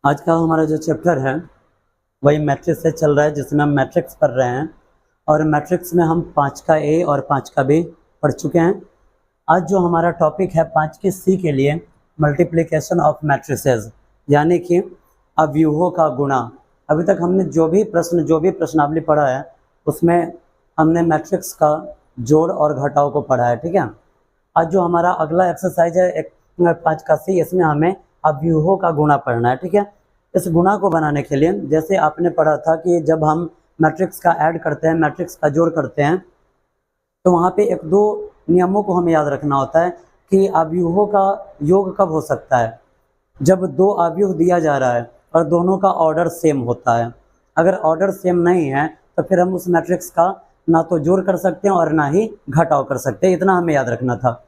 आज का हमारा जो चैप्टर है वही मैट्रिक्स से चल रहा है, जिसमें हम मैट्रिक्स पढ़ रहे हैं। और मैट्रिक्स में हम 5 का ए और 5 का बी पढ़ चुके हैं। आज जो हमारा टॉपिक है 5 की सी के लिए मल्टीप्लिकेशन ऑफ मैट्रिसेस, यानी कि अवयवों का गुणा। अभी तक हमने जो भी प्रश्नावली पढ़ा है उसमें हमने मैट्रिक्स का जोड़ और घटाव को पढ़ा है। ठीक है, आज जो हमारा अगला एक्सरसाइज है 5 का सी, इसमें हमें अवयवों का गुणा पढ़ना है। ठीक है, इस गुणा को बनाने के लिए जैसे आपने पढ़ा था कि जब हम मैट्रिक्स का ऐड करते हैं, मैट्रिक्स का जोड़ करते हैं, तो वहाँ पे एक दो नियमों को हमें याद रखना होता है कि अवयवों का योग कब हो सकता है। जब दो अवयव दिया जा रहा है और दोनों का ऑर्डर सेम होता है। अगर ऑर्डर सेम नहीं है तो फिर हम उस मैट्रिक्स का ना तो जोड़ कर सकते हैं और ना ही घटाव कर सकते हैं। इतना हमें याद रखना था।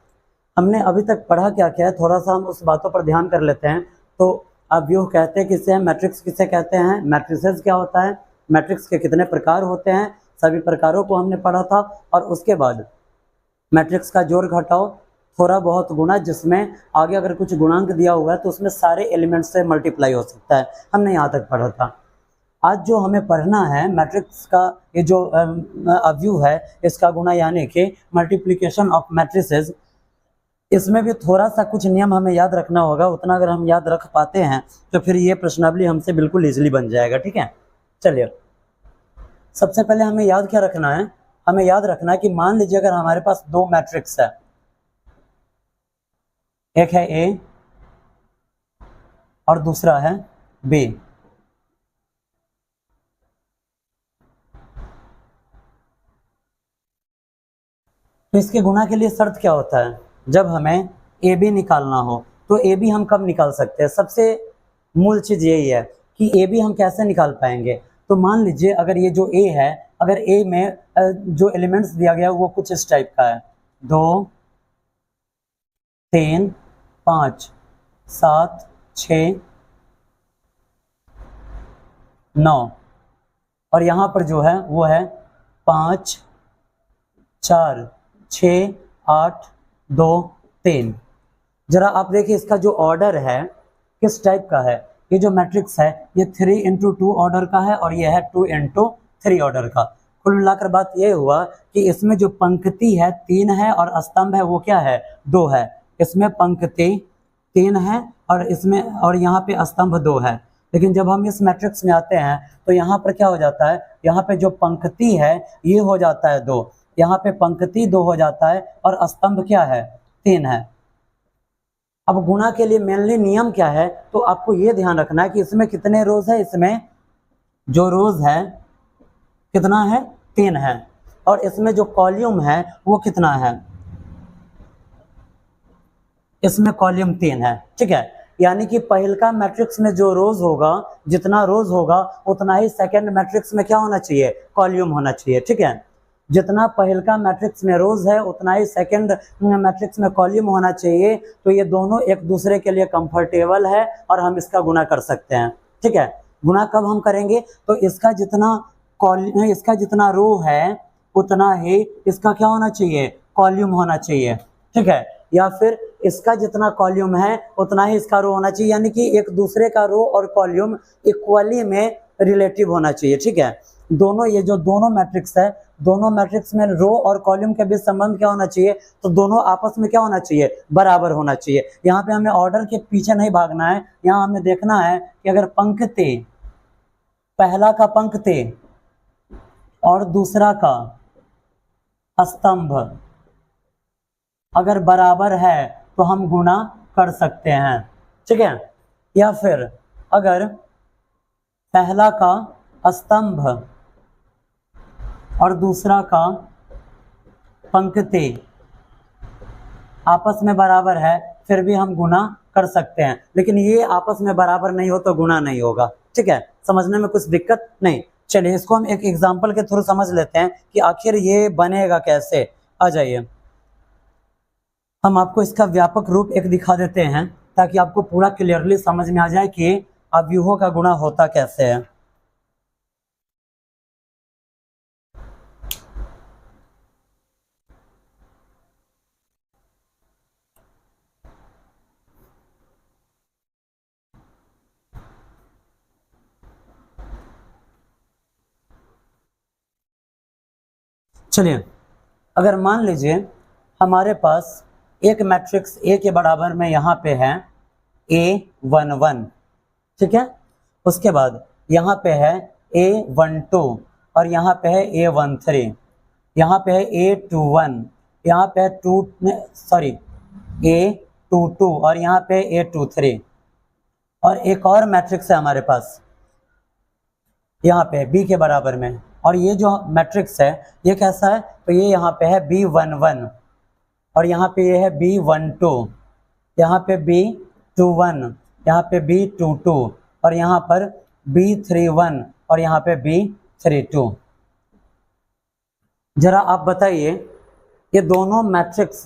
हमने अभी तक पढ़ा क्या क्या है, थोड़ा सा हम उस बातों पर ध्यान कर लेते हैं। तो अवयव कहते हैं किसे हैं, मैट्रिक्स किसे कहते हैं, मैट्रिसेस क्या होता है, मैट्रिक्स के कितने प्रकार होते हैं, सभी प्रकारों को हमने पढ़ा था। और उसके बाद मैट्रिक्स का जोड़ घटाव, थोड़ा बहुत गुणा, जिसमें आगे अगर कुछ गुणांक दिया हुआ है तो उसमें सारे एलिमेंट्स से मल्टीप्लाई हो सकता है, हमने यहाँ तक पढ़ा था। आज जो हमें पढ़ना है मैट्रिक्स का ये जो अवयव है इसका गुणा, यानी कि मल्टीप्लिकेशन ऑफ मैट्रिसेस। इसमें भी थोड़ा सा कुछ नियम हमें याद रखना होगा। उतना अगर हम याद रख पाते हैं तो फिर ये प्रश्नावली हमसे बिल्कुल इजीली बन जाएगा। ठीक है, चलिए सबसे पहले हमें याद क्या रखना है, हमें याद रखना है कि मान लीजिए अगर हमारे पास दो मैट्रिक्स है, एक है ए और दूसरा है बी। तो इसके गुणा के लिए शर्त क्या होता है, जब हमें ए बी निकालना हो तो ए बी हम कब निकाल सकते हैं। सबसे मूल चीज यही है कि ए बी हम कैसे निकाल पाएंगे। तो मान लीजिए अगर ये जो ए है, अगर ए में जो एलिमेंट्स दिया गया वो कुछ इस टाइप का है, 2 3 5 7 6 9, और यहाँ पर जो है वो है 5 4 6 8 2 3। जरा आप देखिए इसका जो ऑर्डर है किस टाइप का है। ये जो मैट्रिक्स है ये 3x2 ऑर्डर का है और ये है 2x3 ऑर्डर का। कुल मिलाकर बात ये हुआ कि इसमें जो पंक्ति है 3 है और स्तंभ है वो क्या है, 2 है। इसमें पंक्ति 3 है और इसमें और यहाँ पे स्तंभ 2 है। लेकिन जब हम इस मैट्रिक्स में आते हैं तो यहाँ पर क्या हो जाता है, यहाँ पे जो पंक्ति है ये हो जाता है 2, यहाँ पे पंक्ति 2 हो जाता है और स्तंभ क्या है, 3 है। अब गुणा के लिए मेनली नियम क्या है, तो आपको ये ध्यान रखना है कि इसमें कितने रोज है, इसमें जो रोज है कितना है, 3 है। और इसमें जो कॉलम है वो कितना है, इसमें कॉलम 3 है। ठीक है, यानी कि पहलका मैट्रिक्स में जो रोज होगा, जितना रोज होगा उतना ही सेकंड मैट्रिक्स में क्या होना चाहिए, कॉलम होना चाहिए। ठीक है, जितना पहलका मैट्रिक्स में रोज है उतना ही सेकंड मैट्रिक्स में कॉलम होना चाहिए। तो ये दोनों एक दूसरे के लिए कंफर्टेबल है और हम इसका गुणा कर सकते हैं। ठीक है, गुणा कब हम करेंगे, तो इसका जितना रो है उतना ही इसका क्या होना चाहिए, कॉलम होना चाहिए। ठीक है, या फिर इसका जितना कॉलम है उतना ही इसका रो होना चाहिए, यानी कि एक दूसरे का रो और कॉलम इक्वली में रिलेटिव होना चाहिए। ठीक है, दोनों ये जो दोनों मैट्रिक्स है, दोनों मैट्रिक्स में रो और कॉलम के बीच संबंध क्या होना चाहिए, तो दोनों आपस में क्या होना चाहिए, बराबर होना चाहिए। यहाँ पे हमें ऑर्डर के पीछे नहीं भागना है, यहाँ हमें देखना है कि अगर पंक्ति, पहला का पंक्ति और दूसरा का स्तंभ अगर बराबर है तो हम गुणा कर सकते हैं। ठीक है, या फिर अगर पहला का स्तंभ और दूसरा का पंक्ति आपस में बराबर है फिर भी हम गुणा कर सकते हैं। लेकिन ये आपस में बराबर नहीं हो तो गुणा नहीं होगा। ठीक है, समझने में कुछ दिक्कत नहीं। चलिए इसको हम एक एग्जांपल के थ्रू समझ लेते हैं कि आखिर ये बनेगा कैसे। आ जाइए, हम आपको इसका व्यापक रूप एक दिखा देते हैं ताकि आपको पूरा क्लियरली समझ में आ जाए कि अवयवों का गुणा होता कैसे है। चलिए, अगर मान लीजिए हमारे पास एक मैट्रिक्स ए के बराबर में यहाँ पे है A11, ठीक है, उसके बाद यहाँ पे है A12 और यहाँ पे है A13, यहाँ पे है A21, यहाँ पे है A22 और यहाँ पे A23, और एक और मैट्रिक्स है हमारे पास यहाँ पे बी के बराबर में, और ये जो मैट्रिक्स है ये कैसा है, तो ये यहाँ पे है B11 और यहाँ पे ये है B12, यहाँ पे B21, यहाँ पे B22 और यहाँ पर B31 और यहाँ पे B32। जरा आप बताइए ये दोनों मैट्रिक्स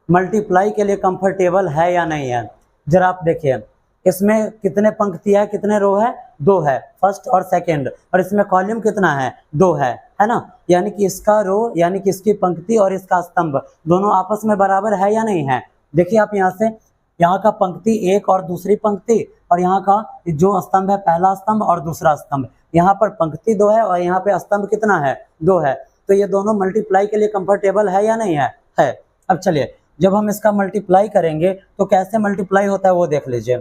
मल्टीप्लाई के लिए कंफर्टेबल है या नहीं है। जरा आप देखिए इसमें कितने पंक्ति है, कितने रो है, 2 है, फर्स्ट और सेकंड, और इसमें कॉलम कितना है, 2 है ना। यानी कि इसका रो यानी कि इसकी पंक्ति और इसका स्तंभ दोनों आपस में बराबर है या नहीं है। देखिए आप यहाँ से, यहाँ का पंक्ति एक और दूसरी पंक्ति, और यहाँ का जो स्तंभ है पहला स्तंभ और दूसरा स्तंभ, यहाँ पर पंक्ति 2 है और यहाँ पे स्तंभ कितना है, 2 है। तो ये दोनों मल्टीप्लाई के लिए कंफर्टेबल है या नहीं है। अब चलिए जब हम इसका मल्टीप्लाई करेंगे तो कैसे मल्टीप्लाई होता है वो देख लीजिए।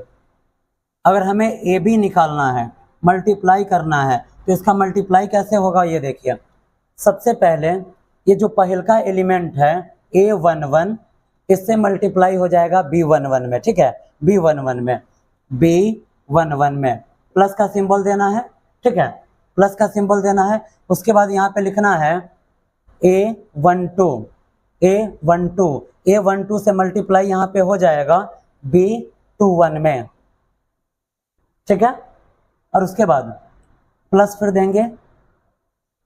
अगर हमें ए बी निकालना है, मल्टीप्लाई करना है, तो इसका मल्टीप्लाई कैसे होगा ये देखिए। सबसे पहले ये जो पहल का एलिमेंट है A11, इससे मल्टीप्लाई हो जाएगा B11 में, ठीक है, B11 में प्लस का सिंबल देना है, ठीक है, प्लस का सिंबल देना है। उसके बाद यहाँ पे लिखना है A12 से मल्टीप्लाई यहाँ पे हो जाएगा B21 में, ठीक है, और उसके बाद प्लस फिर देंगे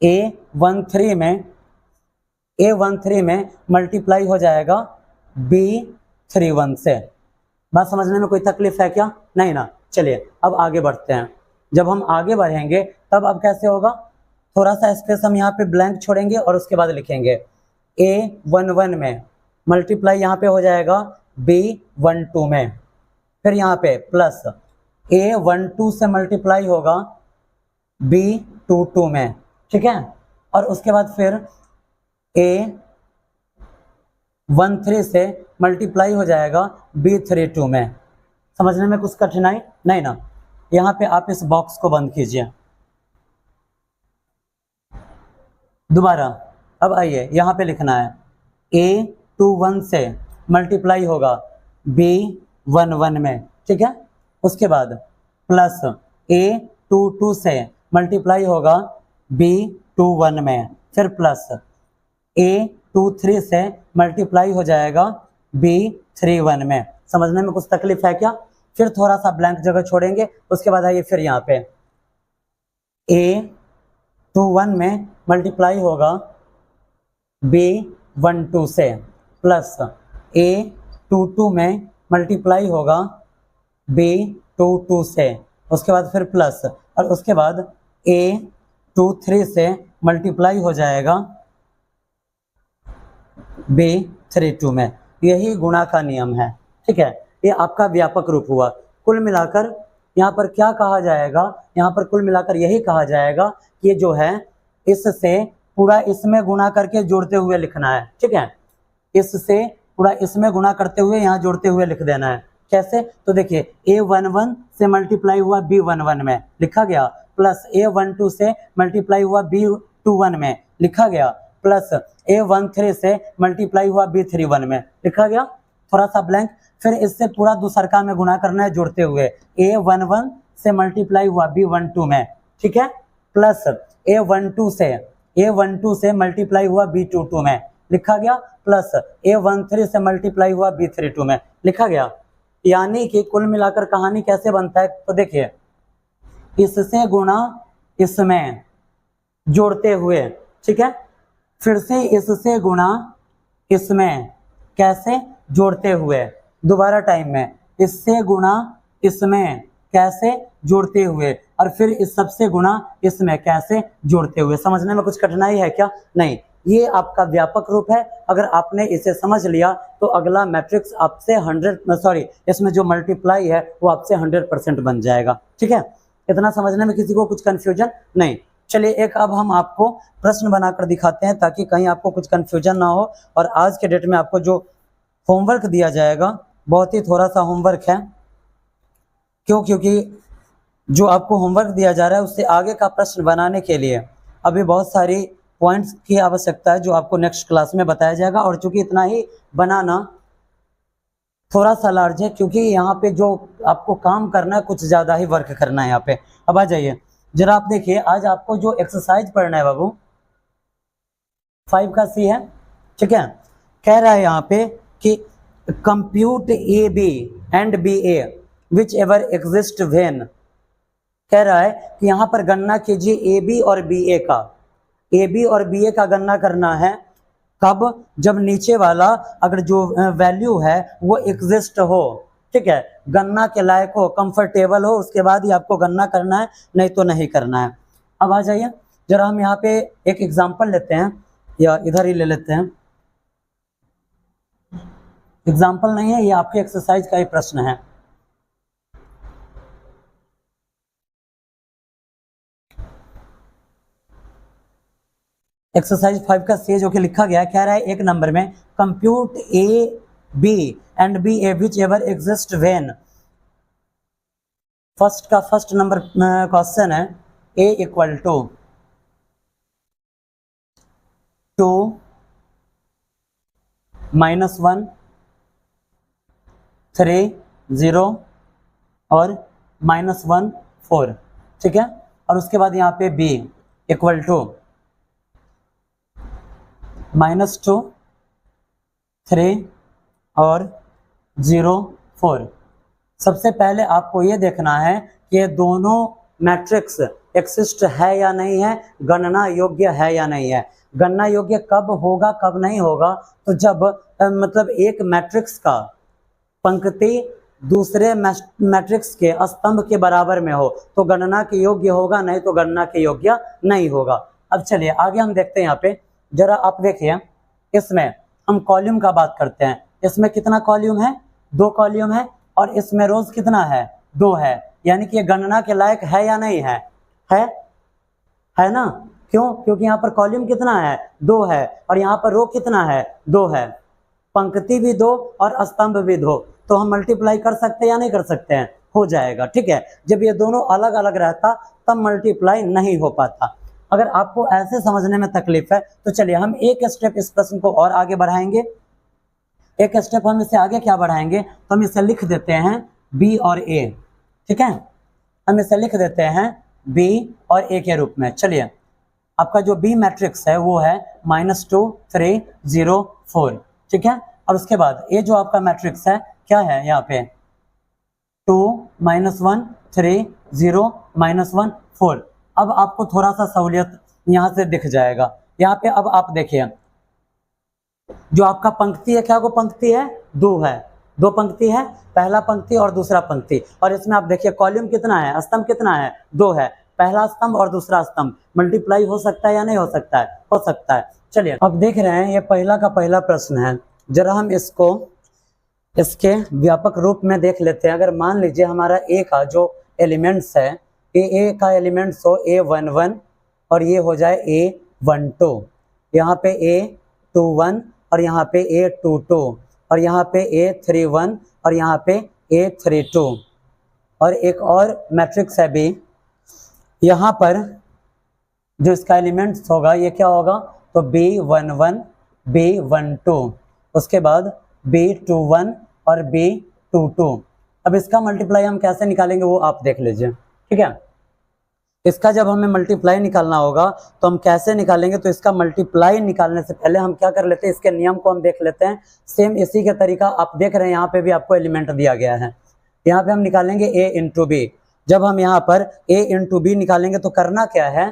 A13 में मल्टीप्लाई हो जाएगा B31 से। बात समझने में कोई तकलीफ है क्या, नहीं ना। चलिए अब आगे बढ़ते हैं। जब हम आगे बढ़ेंगे तब अब कैसे होगा, थोड़ा सा स्पेस हम यहाँ पे ब्लैंक छोड़ेंगे और उसके बाद लिखेंगे A11 में मल्टीप्लाई यहाँ पे हो जाएगा B12 में, फिर यहाँ पे प्लस A12 से मल्टीप्लाई होगा B22 में, ठीक है, और उसके बाद फिर A13 से मल्टीप्लाई हो जाएगा B32 में। समझने में कुछ कठिनाई नहीं ना। यहाँ पे आप इस बॉक्स को बंद कीजिए। दोबारा अब आइए यहाँ पे लिखना है A21 से मल्टीप्लाई होगा B11 में, ठीक है, उसके बाद प्लस A22 से मल्टीप्लाई होगा B21 में, फिर प्लस A23 से मल्टीप्लाई हो जाएगा B31 में। समझने में कुछ तकलीफ है क्या, फिर थोड़ा सा ब्लैंक जगह छोड़ेंगे। उसके बाद आइए फिर यहाँ पे A21 में मल्टीप्लाई होगा B12 से, प्लस A22 में मल्टीप्लाई होगा B22 से, उसके बाद फिर प्लस, और उसके बाद A23 से मल्टीप्लाई हो जाएगा B32 में। यही गुणा का नियम है, ठीक है, ये आपका व्यापक रूप हुआ। कुल मिलाकर यहाँ पर क्या कहा जाएगा, यहाँ पर कुल मिलाकर यही कहा जाएगा कि ये जो है इससे पूरा इसमें गुणा करके जोड़ते हुए लिखना है, ठीक है, इससे पूरा इसमें गुणा करते हुए यहाँ जोड़ते हुए लिख देना है। कैसे, तो देखिए A11 से मल्टीप्लाई हुआ B11 में लिखा गया, प्लस A12 से मल्टीप्लाई हुआ B21 में लिखा गया, प्लस A13 से मल्टीप्लाई हुआ B31 में लिखा गया। थोड़ा सा ब्लैंक, फिर इससे पूरा दूसरका में गुणा करना है जोड़ते हुए। A11 से मल्टीप्लाई हुआ B12 में, ठीक है, प्लस A12 से मल्टीप्लाई हुआ B22 में लिखा गया, प्लस A13 से मल्टीप्लाई हुआ B32 में लिखा गया। यानी कि कुल मिलाकर कहानी कैसे बनता है, तो देखिए इससे गुणा इसमें जोड़ते हुए, ठीक है, फिर से इससे गुणा इसमें कैसे जोड़ते हुए, दोबारा टाइम में इससे गुणा इसमें कैसे जोड़ते हुए, और फिर इस सबसे गुणा इसमें कैसे जोड़ते हुए। समझने में कुछ कठिनाई है क्या, नहीं। ये आपका व्यापक रूप है। अगर आपने इसे समझ लिया तो अगला मैट्रिक्स आपसे इसमें जो मल्टीप्लाई है वो आपसे 100% बन जाएगा, ठीक है। इतना समझने में किसी को कुछ कंफ्यूजन नहीं। चलिए एक अब हम आपको प्रश्न बनाकर दिखाते हैं ताकि कहीं आपको कुछ कंफ्यूजन ना हो। और आज के डेट में आपको जो होमवर्क दिया जाएगा बहुत ही थोड़ा सा होमवर्क है। क्यों? क्योंकि जो आपको होमवर्क दिया जा रहा है उससे आगे का प्रश्न बनाने के लिए अभी बहुत सारी पॉइंट्स की आवश्यकता है जो आपको नेक्स्ट क्लास में बताया जाएगा। और चूंकि इतना ही बनाना थोड़ा सा लार्ज है क्योंकि यहाँ पे जो आपको काम करना है कुछ ज़्यादा ही वर्क करना है यहाँ पे। अब आ जाइए जरा आप देखिए, आज आपको जो एक्सरसाइज पढ़ना है बाबू 5 का सी है, ठीक है। कह रहा है यहाँ पे कि compute A B and B A whichever exist when. कह रहा है कि यहाँ पर गणना कीजिए ए बी और बी ए का। ए बी और बी ए का गणना करना है कब? जब नीचे वाला अगर जो वैल्यू है वो एग्जिस्ट हो, ठीक है, गणना के लायक हो, कंफर्टेबल हो, उसके बाद ही आपको गणना करना है, नहीं तो नहीं करना है। अब आ जाइए जरा हम यहाँ पे एक एग्जांपल लेते हैं, या इधर ही ले लेते हैं। एग्जांपल नहीं है, ये आपके एक्सरसाइज का ही प्रश्न है। एक्सरसाइज 5 का सी जो कि लिखा गया है, कह रहा है एक नंबर में compute A B and B A whichever exist when. First number question है ए इक्वल टू 2 -1 3 0 और -1 4, ठीक है। और उसके बाद यहाँ पे बी इक्वल टू -2 3 और 0 4। सबसे पहले आपको ये देखना है कि ये दोनों मैट्रिक्स एक्सिस्ट है या नहीं है, गणना योग्य है या नहीं है। गणना योग्य कब होगा कब नहीं होगा? तो जब मतलब एक मैट्रिक्स का पंक्ति दूसरे मैट्रिक्स के स्तंभ के बराबर में हो तो गणना के योग्य होगा, नहीं तो गणना के योग्य नहीं होगा। अब चलिए आगे हम देखते हैं। यहाँ पे जरा आप देखिए, इसमें हम कॉलम का बात करते हैं। इसमें कितना कॉलम है? 2 कॉलम है। और इसमें रोज कितना है? 2 है। यानी कि ये गणना के लायक है या नहीं है? है ना? क्यों? क्योंकि यहाँ पर कॉलम कितना है? 2 है। और यहाँ पर रो कितना है? 2 है। पंक्ति भी 2 और स्तंभ भी 2, तो हम मल्टीप्लाई कर सकते हैं या नहीं कर सकते हैं? हो जाएगा, ठीक है। जब ये दोनों अलग अलग रहता तब मल्टीप्लाई नहीं हो पाता। अगर आपको ऐसे समझने में तकलीफ है तो चलिए हम एक स्टेप इस प्रश्न को और आगे बढ़ाएंगे। एक स्टेप हम इसे आगे क्या बढ़ाएंगे, तो हम इसे लिख देते हैं बी और ए, ठीक है। हम इसे लिख देते हैं बी और ए के रूप में। चलिए आपका जो बी मैट्रिक्स है वो है -2 3 0 4, ठीक है। और उसके बाद ए जो आपका मैट्रिक्स है क्या है? यहाँ पे 2 -1 3 0 -1 4। अब आपको थोड़ा सा सहूलियत यहाँ से दिख जाएगा। यहाँ पे अब आप देखिए जो आपका पंक्ति है, क्या वो पंक्ति है? 2 है। 2 पंक्ति है, पहला पंक्ति और दूसरा पंक्ति। और इसमें आप देखिए कॉलम कितना है, स्तंभ कितना है? 2 है। पहला स्तंभ और दूसरा स्तंभ मल्टीप्लाई हो सकता है या नहीं हो सकता है? हो सकता है। चलिए अब देख रहे हैं ये पहला का पहला प्रश्न है। जरा हम इसको इसके व्यापक रूप में देख लेते हैं। अगर मान लीजिए हमारा ए का जो एलिमेंट्स है, ए का एलिमेंट्स हो A11 और ये हो जाए A12, यहाँ पे A21 और यहाँ पे A22 और यहाँ पे A31 और यहाँ पे A32 और एक और मैट्रिक्स है B। यहाँ पर जो इसका एलिमेंट्स होगा ये क्या होगा? तो B11 B12, उसके बाद B21 और B22। अब इसका मल्टीप्लाई हम कैसे निकालेंगे वो आप देख लीजिए, ठीक है। इसका जब हमें मल्टीप्लाई निकालना होगा तो हम कैसे निकालेंगे? तो इसका मल्टीप्लाई निकालने से पहले हम क्या कर लेते हैं, इसके नियम को हम देख लेते हैं। सेम इसी के तरीका आप देख रहे हैं, यहाँ पे भी आपको एलिमेंट दिया गया है। यहाँ पे हम निकालेंगे A इंटू बी। जब हम यहाँ पर A इंटू बी निकालेंगे तो करना क्या है?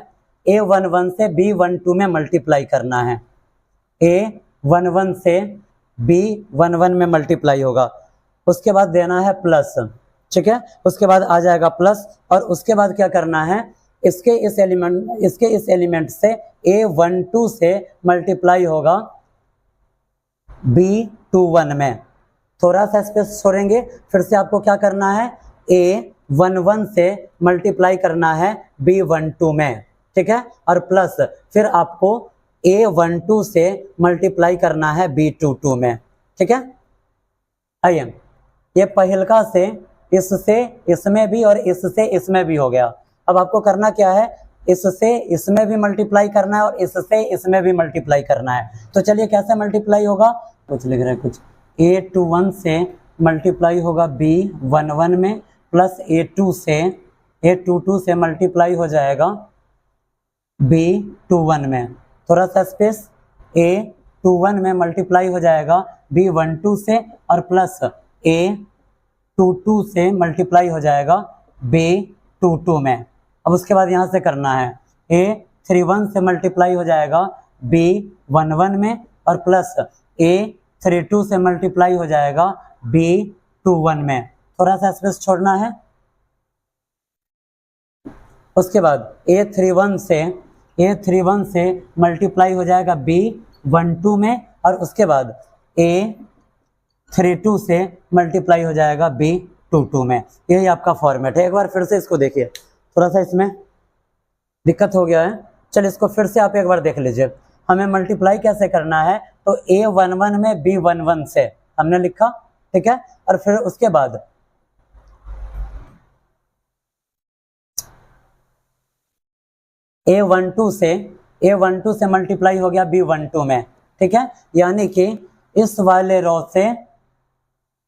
A11 से B12 में मल्टीप्लाई करना है। A11 से B11 में मल्टीप्लाई होगा, उसके बाद देना है प्लस, ठीक है। उसके बाद आ जाएगा प्लस और उसके बाद क्या करना है? इसके इस एलिमेंट से A12 से मल्टीप्लाई होगा B21 में। थोड़ा सा स्पेस छोड़ेंगे, फिर से आपको क्या करना है? A11 से मल्टीप्लाई करना है B12 में, ठीक है, और प्लस फिर आपको A12 से मल्टीप्लाई करना है B22 में, ठीक है। आइए, ये पहलका से इससे इसमें भी और इससे इसमें भी हो गया। अब आपको करना क्या है, इससे इसमें भी मल्टीप्लाई करना है और इससे इसमें भी मल्टीप्लाई करना है। तो चलिए कैसे मल्टीप्लाई होगा, कुछ लिख रहे हैं कुछ, A21 से मल्टीप्लाई होगा B11 में, प्लस A22 से मल्टीप्लाई हो जाएगा B21 में, थोड़ा सा स्पेस, A21 में मल्टीप्लाई हो जाएगा B12 से और प्लस A22 से मल्टीप्लाई हो जाएगा B22 में। अब उसके बाद यहाँ से करना है, A31 से मल्टीप्लाई हो जाएगा B11 में और प्लस A32 से मल्टीप्लाई हो जाएगा B21 में, थोड़ा सा स्पेस छोड़ना है। उसके बाद A31 से मल्टीप्लाई हो जाएगा B12 में और उसके बाद A32 से मल्टीप्लाई हो जाएगा B22 में। यही आपका फॉर्मेट है। एक बार फिर से इसको देखिए, थोड़ा सा इसमें दिक्कत हो गया है, चलिए इसको फिर से आप एक बार देख लीजिए। हमें मल्टीप्लाई कैसे करना है, तो A11 में B11 से हमने लिखा, ठीक है, और फिर उसके बाद A12 से मल्टीप्लाई हो गया B12 में, ठीक है। यानी कि इस वाले रो से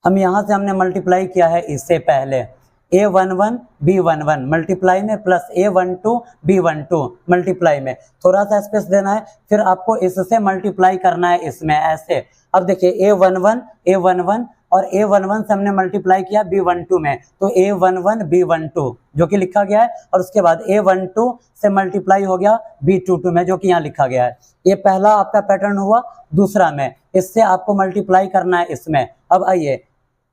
हम यहाँ से हमने मल्टीप्लाई किया है इससे पहले, A11 B11 मल्टीप्लाई में प्लस A12 B12 मल्टीप्लाई में, थोड़ा सा स्पेस देना है, फिर आपको इससे मल्टीप्लाई करना है इसमें, ऐसे। अब देखिए A11 और A11 से हमने मल्टीप्लाई किया B12 में, तो A11 B12 जो कि लिखा गया है, और उसके बाद A12 से मल्टीप्लाई हो गया B22 में, जो कि यहाँ लिखा गया है। ये पहला आपका पैटर्न हुआ। दूसरा में इससे आपको मल्टीप्लाई करना है इसमें। अब आइए,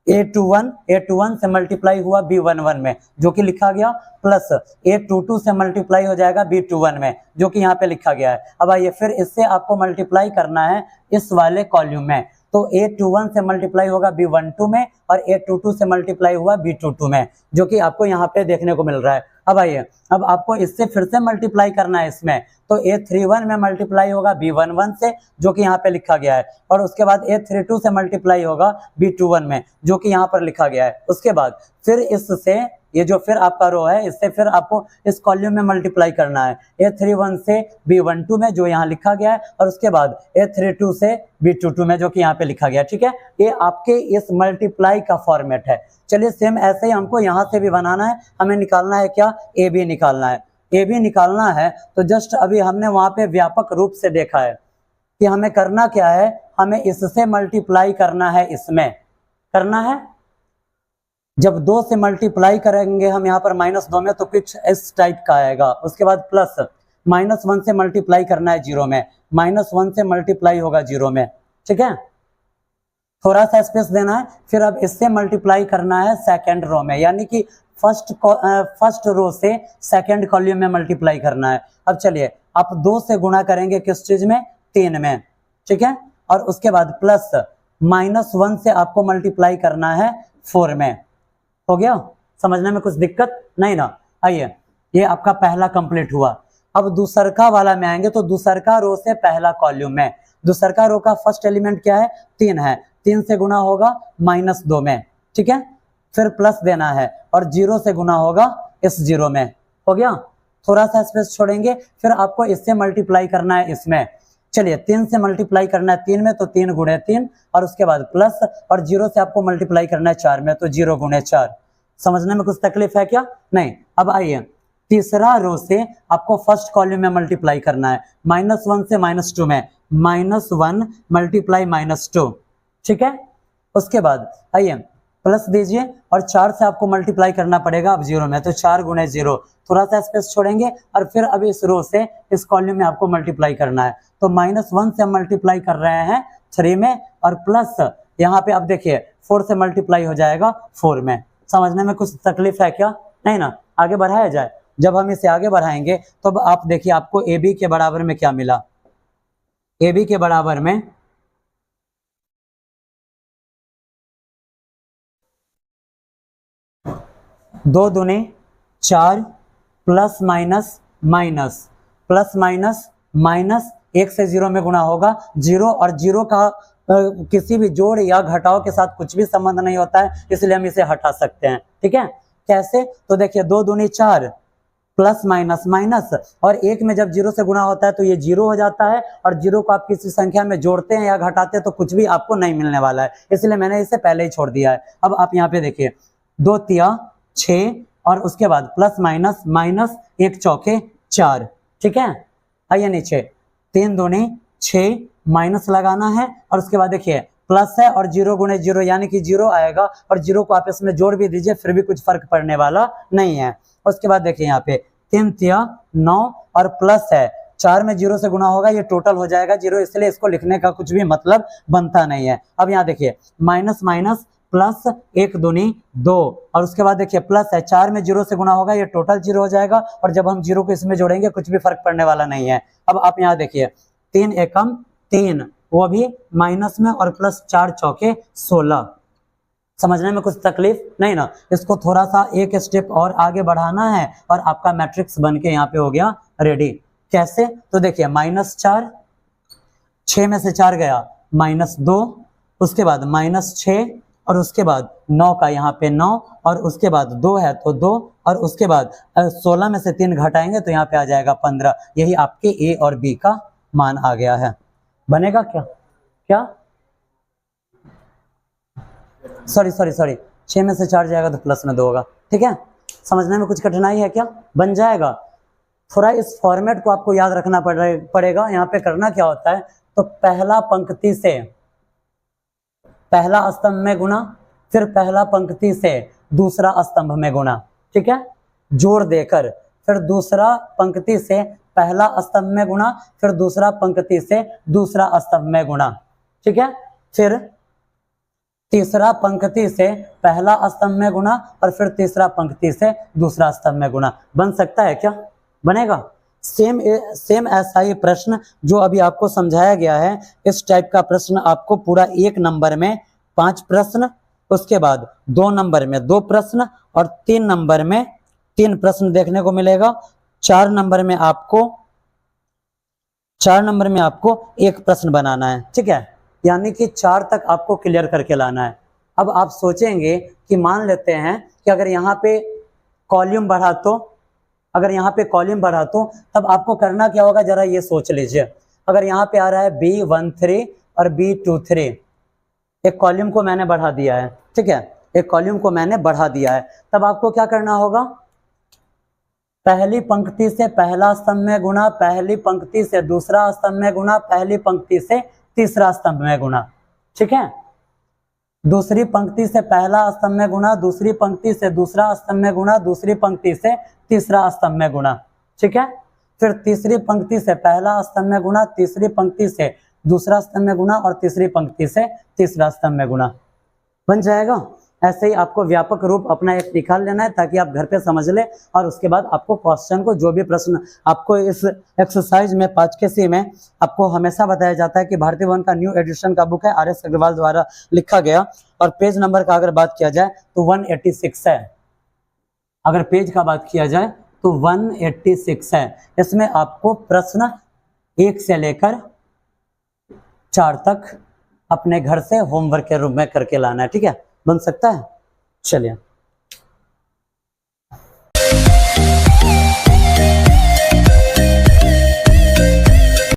A21 से मल्टीप्लाई हुआ B11 में, जो कि लिखा गया, प्लस A22 से मल्टीप्लाई हो जाएगा B21 में, जो कि यहाँ पे लिखा गया है। अब आइए, फिर इससे आपको मल्टीप्लाई करना है इस वाले कॉलम में, तो A21 से मल्टीप्लाई होगा B12 में और A22 से मल्टीप्लाई हुआ B22 में, जो कि आपको यहाँ पे देखने को मिल रहा है। अब आइए, अब आपको इससे फिर से मल्टीप्लाई करना है इसमें, तो A31 में मल्टीप्लाई होगा B11 से, जो कि यहाँ पे लिखा गया है, और उसके बाद A32 से मल्टीप्लाई होगा B21 में, जो कि यहाँ पर लिखा गया है। उसके बाद फिर इससे, ये जो फिर आपका रो है, इससे फिर आपको इस कॉलम में मल्टीप्लाई करना है, A31 से B12 में, जो यहाँ लिखा गया है, और उसके बाद A32 से B22 में, जो कि यहाँ पे लिखा गया है, ठीक है। ये आपके इस मल्टीप्लाई का फॉर्मेट है। चलिए सेम ऐसे ही हमको यहाँ से भी बनाना है। हमें निकालना है क्या, AB निकालना है। AB निकालना है तो जस्ट अभी हमने वहाँ पे व्यापक रूप से देखा है कि हमें करना क्या है, हमें इससे मल्टीप्लाई करना है, इसमें करना है। जब 2 से मल्टीप्लाई करेंगे हम यहाँ पर -2 में, तो कुछ इस टाइप का आएगा। उसके बाद प्लस -1 से मल्टीप्लाई करना है 0 में, -1 से मल्टीप्लाई होगा 0 में, ठीक है। थोड़ा सा स्पेस देना है, फिर अब इससे मल्टीप्लाई करना है सेकंड रो में, यानी कि फर्स्ट रो से सेकंड कॉलम में मल्टीप्लाई करना है। अब चलिए, आप 2 से गुणा करेंगे किस चीज में, 3 में, ठीक है, और उसके बाद प्लस -1 से आपको मल्टीप्लाई करना है 4 में। हो गया, समझने में कुछ दिक्कत नहीं ना। आइए, ये आपका पहला कंप्लीट हुआ। अब दूसरका वाला में आएंगे, तो दूसरका रो से पहला कॉलम में, दूसरका रो का फर्स्ट एलिमेंट क्या है, 3 है, 3 से गुना होगा -2 में, ठीक है, फिर प्लस देना है और 0 से गुना होगा इस 0 में। हो गया, थोड़ा सा स्पेस छोड़ेंगे, फिर आपको इससे मल्टीप्लाई करना है इसमें। चलिए, 3 से मल्टीप्लाई करना है 3 में, तो 3 गुणे 3, और उसके बाद प्लस, और 0 से आपको मल्टीप्लाई करना है 4 में, तो 0 गुणे 4। समझने में कुछ तकलीफ है क्या, नहीं। अब आइए, तीसरा रो से आपको फर्स्ट कॉलम में मल्टीप्लाई करना है, -1 से -2 में, -1 मल्टीप्लाई -2, ठीक है। उसके बाद आइए प्लस दीजिए, और 4 से आपको मल्टीप्लाई करना पड़ेगा अब 0 में, तो 4 गुणे 0, थोड़ा सा स्पेस छोड़ेंगे, और फिर अब इस रो से इस कॉलम में आपको मल्टीप्लाई करना है, तो -1 से मल्टीप्लाई कर रहे हैं 3 में, और प्लस यहाँ पे अब देखिए 4 से मल्टीप्लाई हो जाएगा 4 में। समझने में कुछ तकलीफ है क्या, नहीं ना। आगे बढ़ाया जाए। जब हम इसे आगे बढ़ाएंगे तो अब आप देखिए, आपको AB के बराबर में क्या मिला, AB के बराबर में 2 दूनी 4 plus minus minus plus minus, minus 1 से 0 में गुणा होगा, 0 और 0 का किसी भी जोड़ या घटाव के साथ कुछ भी संबंध नहीं होता है, इसलिए हम इसे हटा सकते हैं। ठीक है, कैसे? तो देखिए 2 दूनी 4, प्लस माइनस माइनस, और 1 में जब 0 से गुणा होता है तो ये 0 हो जाता है, और 0 को आप किसी संख्या में जोड़ते हैं या घटाते हैं तो कुछ भी आपको नहीं मिलने वाला है, इसलिए मैंने इसे पहले ही छोड़ दिया है। अब आप यहाँ पे देखिए 2 तिया 6 और उसके बाद प्लस माइनस माइनस 1 चौके 4। ठीक है, आइए नीचे 3 दूनी 6 माइनस लगाना है, और उसके बाद देखिए प्लस है और 0 गुणे 0 यानी कि 0 आएगा, और 0 को आप इसमें जोड़ भी दीजिए फिर भी कुछ फर्क पड़ने वाला नहीं है। उसके बाद देखिए यहाँ पे 3 तिया 9 और प्लस है 4 में 0 से गुणा होगा, ये टोटल हो जाएगा 0, इसलिए इसको लिखने का कुछ भी मतलब बनता नहीं है। अब यहाँ देखिए माइनस माइनस प्लस 1 दूनी 2, और उसके बाद देखिए प्लस है 4 में 0 से गुणा होगा, ये टोटल 0 हो जाएगा, और जब हम 0 को इसमें जोड़ेंगे कुछ भी फर्क पड़ने वाला नहीं है। अब आप यहाँ देखिए 3 एकम 3, वो भी माइनस में, और प्लस 4 चौके 16। समझने में कुछ तकलीफ नहीं ना? इसको थोड़ा सा एक स्टेप और आगे बढ़ाना है और आपका मैट्रिक्स बन के यहाँ पे हो गया रेडी। कैसे? तो देखिए -4, 6 में से 4 गया -2, उसके बाद -6, और उसके बाद 9 का यहाँ पे 9, और उसके बाद 2 है तो 2, और उसके बाद 16 में से 3 घटाएंगे तो यहाँ पे आ जाएगा 15। यही आपके ए और बी का मान आ गया है। बनेगा क्या? क्या? सॉरी 6 में से 4 जाएगा तो प्लस में 2 होगा। ठीक है, समझने में कुछ कठिनाई है क्या? बन जाएगा। थोड़ा इस फॉर्मेट को आपको याद रखना पड़ेगा। यहाँ पे करना क्या होता है, तो पहला पंक्ति से पहला स्तंभ में गुणा, फिर पहला पंक्ति से दूसरा स्तंभ में गुणा। ठीक है, जोड़ देकर, फिर दूसरा पंक्ति से पहला स्तंभ में गुणा, फिर दूसरा पंक्ति से दूसरा स्तंभ में गुणा। ठीक है, फिर तीसरा पंक्ति से पहला स्तंभ में गुणा, और फिर तीसरा पंक्ति से दूसरा स्तंभ में गुणा। बन सकता है क्या? बनेगा। सेम ऐसा ही प्रश्न जो अभी आपको समझाया गया है, इस टाइप का प्रश्न आपको पूरा 1 नंबर में 5 प्रश्न, उसके बाद 2 नंबर में 2 प्रश्न, और 3 नंबर में 3 प्रश्न देखने को मिलेगा। 4 नंबर में आपको 1 प्रश्न बनाना है। ठीक है, यानी कि 4 तक आपको क्लियर करके लाना है। अब आप सोचेंगे कि मान लेते हैं कि अगर यहाँ पे कॉलम बढ़ा तो, तब आपको करना क्या होगा, जरा ये सोच लीजिए। अगर यहाँ पे आ रहा है B13 और B23, एक कॉलम को मैंने बढ़ा दिया है। ठीक है, एक कॉलम को मैंने बढ़ा दिया है, तब आपको क्या करना होगा, पहली पंक्ति से पहला स्तंभ में गुणा, पहली पंक्ति से दूसरा स्तंभ में गुणा, पहली पंक्ति से तीसरा स्तंभ में गुणा। ठीक है, दूसरी पंक्ति से पहला स्तंभ में गुणा, दूसरी पंक्ति से दूसरा स्तंभ में गुणा, दूसरी पंक्ति से तीसरा स्तंभ में गुणा। ठीक है, फिर तीसरी पंक्ति से पहला स्तंभ में गुणा, तीसरी पंक्ति से दूसरा स्तंभ में गुणा, और तीसरी पंक्ति से तीसरा स्तंभ में गुणा। बन जाएगा। ऐसे ही आपको व्यापक रूप अपना एक निकाल लेना है ताकि आप घर पे समझ ले, और उसके बाद आपको क्वेश्चन को, जो भी प्रश्न आपको इस एक्सरसाइज में 5 के सी में आपको हमेशा बताया जाता है कि भारतीय भवन का न्यू एडिशन का बुक है, RS अग्रवाल द्वारा लिखा गया, और पेज नंबर का अगर बात किया जाए तो 186 है। अगर पेज का बात किया जाए तो 186 है। इसमें आपको प्रश्न 1 से लेकर 4 तक अपने घर से होमवर्क के रूप में करके लाना है। ठीक है, बन सकता है। चलिए।